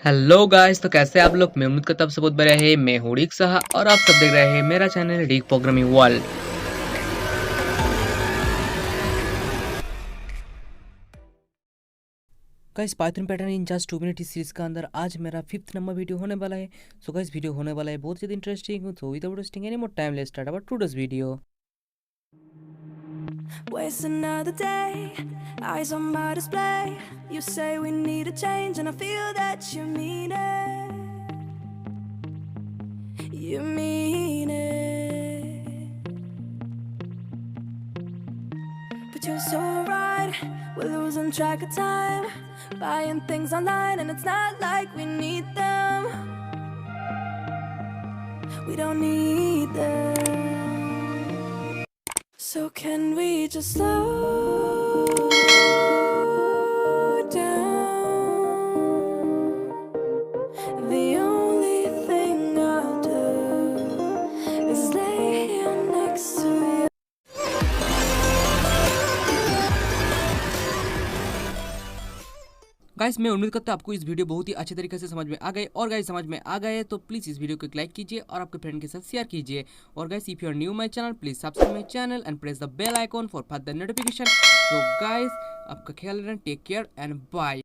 Hello guys, तो कैसे आप लोग। मैं उम्मीद करता हूँ आप सब बहुत बढ़िया है। मैं हूँ रिक साहा और आप सब देख रहे हैं मेरा channel Rick programming world. Guys, Python pattern in just 2 minute इस सीरीज का अंदर आज मेरा 5th नंबर वीडियो होने वाला है। सो गाइस, वीडियो होने वाला है बहुत ज़्यादा interesting. So without wasting any more time, let's start our today's video. Waste another day, eyes on my display. You say we need a change, and I feel that you mean it. You mean it. But you're so right, we're losing track of time. Buying things online, and it's not like we need them. We don't need them. So can we just slow down? The only thing I'll do is lay here next to you. Guys, मैं उम्मीद करता हूँ आपको इस video बहुत ही अच्छे तरीके से समझ में आ गए। और गाइस, समझ में आ गए तो प्लीज़ इस वीडियो को एक लाइक कीजिए और आपके फ्रेंड के साथ शेयर कीजिए। और guys, if you are new my channel, please subscribe my channel and press the bell icon for further notification. So guys, आपका ख्याल रखें, टेक केयर एंड बाय।